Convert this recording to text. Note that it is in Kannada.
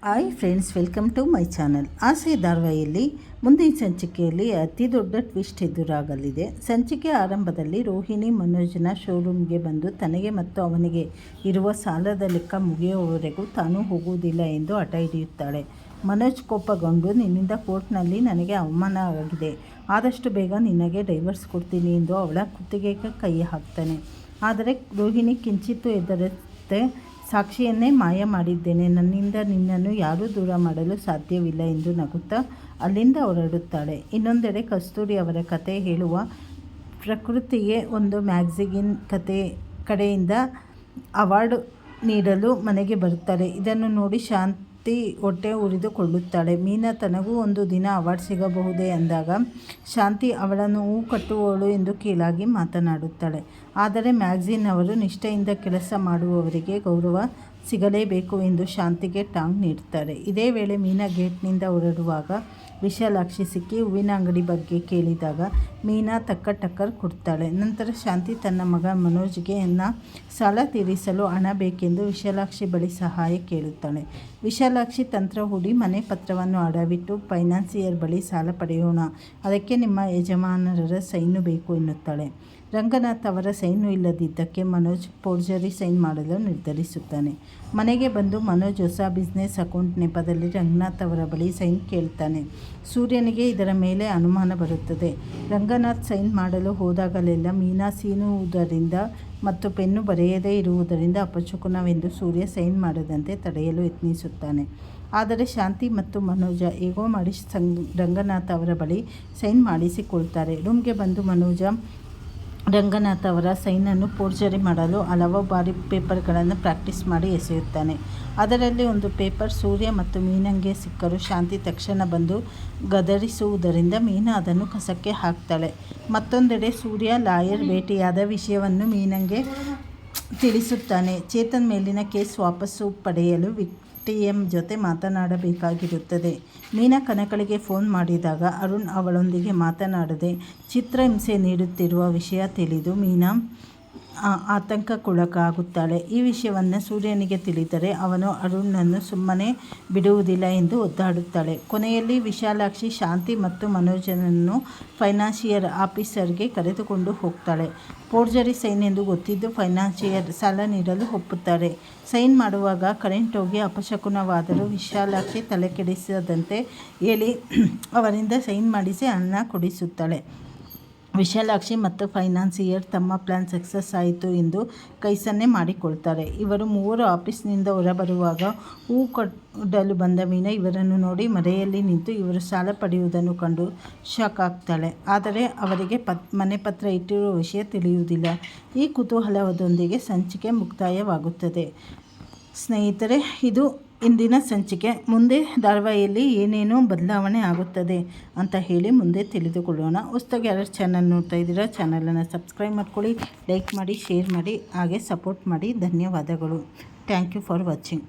Hi friends, welcome to my channel. ಆಸೆ ಧಾರಾವಾಹಿಯಲ್ಲಿ ಮುಂದಿನ ಸಂಚಿಕೆಯಲ್ಲಿ ಅತಿ ದೊಡ್ಡ ಟ್ವಿಸ್ಟ್ ಎದುರಾಗಲಿದೆ. ಸಂಚಿಕೆ ಆರಂಭದಲ್ಲಿ ರೋಹಿಣಿ ಮನೋಜ್ನ ಶೋರೂಮ್ಗೆ ಬಂದು ತನಗೆ ಮತ್ತು ಅವನಿಗೆ ಇರುವ ಸಾಲದ ಲೆಕ್ಕ ಮುಗಿಯುವವರೆಗೂ ತಾನು ಹೋಗುವುದಿಲ್ಲ ಎಂದು ಹಠ ಹಿಡಿಯುತ್ತಾಳೆ. ಮನೋಜ್ ಕೋಪಗೊಂಡು, ನಿನ್ನಿಂದ ಕೋರ್ಟ್ನಲ್ಲಿ ನನಗೆ ಅವಮಾನ ಆಗಿದೆ, ಆದಷ್ಟು ಬೇಗ ನಿನಗೆ ಡೈವರ್ಸ್ ಕೊಡ್ತೀನಿ ಎಂದು ಅವಳ ಕುತ್ತಿಗೆಗೆ ಕೈ ಹಾಕ್ತಾನೆ. ಆದರೆ ರೋಹಿಣಿ ಕಿಂಚಿತ್ತೂ ಹೆದರದೆ, ಸಾಕ್ಷಿಯನ್ನೇ ಮಾಯ ಮಾಡಿದ್ದೇನೆ, ನನ್ನಿಂದ ನಿನ್ನನ್ನು ಯಾರೂ ದೂರ ಮಾಡಲು ಸಾಧ್ಯವಿಲ್ಲ ಎಂದು ನಗುತ್ತಾ ಅಲ್ಲಿಂದ ಹೊರಡುತ್ತಾಳೆ. ಇನ್ನೊಂದೆಡೆ ಕಸ್ತೂರಿ ಅವರ ಕತೆ ಹೇಳುವ ಪ್ರಕೃತಿಗೆ ಒಂದು ಮ್ಯಾಗಝಿನ್ ಕಡೆಯಿಂದ ಅವಾರ್ಡ್ ನೀಡಲು ಮನೆಗೆ ಬರುತ್ತಾರೆ. ಇದನ್ನು ನೋಡಿ ಶಾಂತಿ ಹೊಟ್ಟೆ ಉರಿದುಕೊಳ್ಳುತ್ತಾಳೆ. ಮೀನಾ ತನಗೂ ಒಂದು ದಿನ ಅವಾರ್ಡ್ ಸಿಗಬಹುದೇ ಅಂದಾಗ ಶಾಂತಿ ಅವಳನ್ನು ಹೂ ಕಟ್ಟುವವಳು ಎಂದು ಕೀಳಾಗಿ ಮಾತನಾಡುತ್ತಾಳೆ. ಆದರೆ ಮ್ಯಾಗಝಿನ್ ಅವರು ನಿಷ್ಠೆಯಿಂದ ಕೆಲಸ ಮಾಡುವವರಿಗೆ ಗೌರವ ಸಿಗಲೇಬೇಕು ಎಂದು ಶಾಂತಿಗೆ ಟಾಂಗ್ ನೀಡುತ್ತಾರೆ. ಇದೇ ವೇಳೆ ಮೀನಾ ಗೇಟ್ನಿಂದ ಹೊರಡುವಾಗ ವಿಶಾಲಾಕ್ಷಿ ಸಿಕ್ಕಿ ಹೂವಿನ ಅಂಗಡಿ ಬಗ್ಗೆ ಕೇಳಿದಾಗ ಮೀನಾ ತಕ್ಕ ಟಕ್ಕರ್ ಕೊಡ್ತಾಳೆ. ನಂತರ ಶಾಂತಿ ತನ್ನ ಮಗ ಮನೋಜ್ಗೆ ಸಾಲ ತೀರಿಸಲು ಹಣ ಬೇಕೆಂದು ವಿಶಾಲಾಕ್ಷಿ ಬಳಿ ಸಹಾಯ ಕೇಳುತ್ತಾಳೆ. ವಿಶಾಲಾಕ್ಷಿ ತಂತ್ರ ಹೂಡಿ ಮನೆ ಪತ್ರವನ್ನು ಅಡವಿಟ್ಟು ಫೈನಾನ್ಸಿಯರ್ ಬಳಿ ಸಾಲ ಪಡೆಯೋಣ, ಅದಕ್ಕೆ ನಿಮ್ಮ ಯಜಮಾನರ ಸೈನು ಬೇಕು ಎನ್ನುತ್ತಾಳೆ. ರಂಗನಾಥ್ ಅವರ ಸೈನು ಇಲ್ಲದಿದ್ದಕ್ಕೆ ಮನೋಜ್ ಫೋರ್ಜರಿ ಸೈನ್ ಮಾಡಲು ನಿರ್ಧರಿಸುತ್ತಾನೆ. ಮನೆಗೆ ಬಂದು ಮನೋಜ್ ಹೊಸ ಬಿಸ್ನೆಸ್ ಅಕೌಂಟ್ ನೆಪದಲ್ಲಿ ರಂಗನಾಥ್ ಅವರ ಬಳಿ ಸೈನ್ ಕೇಳ್ತಾನೆ. ಸೂರ್ಯನಿಗೆ ಇದರ ಮೇಲೆ ಅನುಮಾನ ಬರುತ್ತದೆ. ರಂಗನಾಥ್ ಸೈನ್ ಮಾಡಲು ಹೋದಾಗಲೆಲ್ಲ ಮೀನಾ ಸೀನುವುದರಿಂದ ಮತ್ತು ಪೆನ್ನು ಬರೆಯದೇ ಇರುವುದರಿಂದ ಅಪಶಕುನವೆಂದು ಸೂರ್ಯ ಸೈನ್ ಮಾಡದಂತೆ ತಡೆಯಲು ಯತ್ನಿಸುತ್ತಾನೆ. ಆದರೆ ಶಾಂತಿ ಮತ್ತು ಮನೋಜ ಹೇಗೋ ಮಾಡಿ ರಂಗನಾಥ್ ಅವರ ಬಳಿ ಸೈನ್ ಮಾಡಿಸಿಕೊಳ್ತಾರೆ. ರೂಮ್ಗೆ ಬಂದು ಮನೋಜ ರಂಗನಾಥ್ ಅವರ ಸೈನನ್ನು ಫೋರ್ಜರಿ ಮಾಡಲು ಹಲವು ಬಾರಿ ಪೇಪರ್ಗಳನ್ನು ಪ್ರಾಕ್ಟೀಸ್ ಮಾಡಿ ಎಸೆಯುತ್ತಾನೆ. ಅದರಲ್ಲಿ ಒಂದು ಪೇಪರ್ ಸೂರ್ಯ ಮತ್ತು ಮೀನಂಗೆ ಸಿಕ್ಕರೂ ಶಾಂತಿ ತಕ್ಷಣ ಬಂದು ಗದರಿಸುವುದರಿಂದ ಮೀನಾ ಅದನ್ನು ಕಸಕ್ಕೆ ಹಾಕ್ತಾಳೆ. ಮತ್ತೊಂದೆಡೆ ಸೂರ್ಯ ಲಾಯರ್ ಭೇಟಿಯಾದ ವಿಷಯವನ್ನು ಮೀನಂಗೆ ತಿಳಿಸುತ್ತಾನೆ. ಚೇತನ್ ಮೇಲಿನ ಕೇಸ್ ವಾಪಸ್ಸು ಪಡೆಯಲು TM ಜೊತೆ ಮಾತನಾಡಬೇಕಾಗಿರುತ್ತದೆ. ಮೀನಾ ಕನಕಳಿಗೆ ಫೋನ್ ಮಾಡಿದಾಗ ಅರುಣ್ ಅವಳೊಂದಿಗೆ ಮಾತನಾಡದೆ ಚಿತ್ರಹಿಂಸೆ ನೀಡುತ್ತಿರುವ ವಿಷಯ ತಿಳಿದು ಮೀನಾ ಆತಂಕಕ್ಕೊಳಗಾಗುತ್ತಾಳೆ. ಈ ವಿಷಯವನ್ನು ಸೂರ್ಯನಿಗೆ ತಿಳಿದರೆ ಅವನು ಅರುಣ್ಣನ್ನು ಸುಮ್ಮನೆ ಬಿಡುವುದಿಲ್ಲ ಎಂದು ಒದ್ದಾಡುತ್ತಾಳೆ. ಕೊನೆಯಲ್ಲಿ ವಿಶಾಲಾಕ್ಷಿ ಶಾಂತಿ ಮತ್ತು ಮನೋಜನನ್ನು ಫೈನಾನ್ಸಿಯರ್ ಆಫೀಸರ್ಗೆ ಕರೆದುಕೊಂಡು ಹೋಗ್ತಾಳೆ. ಫೋರ್ಜರಿ ಸೈನ್ ಎಂದು ಗೊತ್ತಿದ್ದು ಫೈನಾನ್ಸಿಯರ್ ಸಾಲ ನೀಡಲು ಒಪ್ಪುತ್ತಾರೆ. ಸೈನ್ ಮಾಡುವಾಗ ಕರೆಂಟ್ ಹೋಗಿ ಅಪಶಕುನವಾದರೂ ವಿಶಾಲಾಕ್ಷಿ ತಲೆಕೆಡಿಸದಂತೆ ಹೇಳಿ ಅವರಿಂದ ಸೈನ್ ಮಾಡಿಸಿ ಹಣ ಕೊಡಿಸುತ್ತಾಳೆ. ವಿಶಾಲಾಕ್ಷಿ ಮತ್ತು ಫೈನಾನ್ಸಿಯರ್ ತಮ್ಮ ಪ್ಲಾನ್ ಸಕ್ಸಸ್ ಆಯಿತು ಎಂದು ಕೈಸನ್ನೆ ಮಾಡಿಕೊಳ್ತಾರೆ. ಇವರು ಮೂವರು ಆಫೀಸ್ನಿಂದ ಹೊರಬರುವಾಗ ಹೂ ಕೊಡಲು ಬಂದ ಮೀನಾ ಇವರನ್ನು ನೋಡಿ ಮರೆಯಲ್ಲಿ ನಿಂತು ಇವರು ಸಾಲ ಪಡೆಯುವುದನ್ನು ಕಂಡು ಶಾಕ್ ಆಗ್ತಾಳೆ. ಆದರೆ ಅವರಿಗೆ ಮನೆ ಪತ್ರ ಇಟ್ಟಿರುವ ವಿಷಯ ತಿಳಿಯುವುದಿಲ್ಲ. ಈ ಕುತೂಹಲದೊಂದಿಗೆ ಸಂಚಿಕೆ ಮುಕ್ತಾಯವಾಗುತ್ತದೆ. ಸ್ನೇಹಿತರೆ, ಇದು ಇಂದಿನ ಸಂಚಿಕೆ. ಮುಂದೆ ಧಾರಾವಾಹಿಯಲ್ಲಿ ಏನೇನೋ ಬದಲಾವಣೆ ಆಗುತ್ತದೆ ಅಂತ ಹೇಳಿ ಮುಂದೆ ತಿಳಿದುಕೊಳ್ಳೋಣ. ಹೊಸದಾಗಿ ಯಾರು ಚಾನಲ್ ನೋಡ್ತಾ ಇದ್ದೀರಾ, ಚಾನಲನ್ನು ಸಬ್ಸ್ಕ್ರೈಬ್ ಮಾಡ್ಕೊಳ್ಳಿ, ಲೈಕ್ ಮಾಡಿ, ಶೇರ್ ಮಾಡಿ, ಹಾಗೆ ಸಪೋರ್ಟ್ ಮಾಡಿ. ಧನ್ಯವಾದಗಳು. Thank you for watching.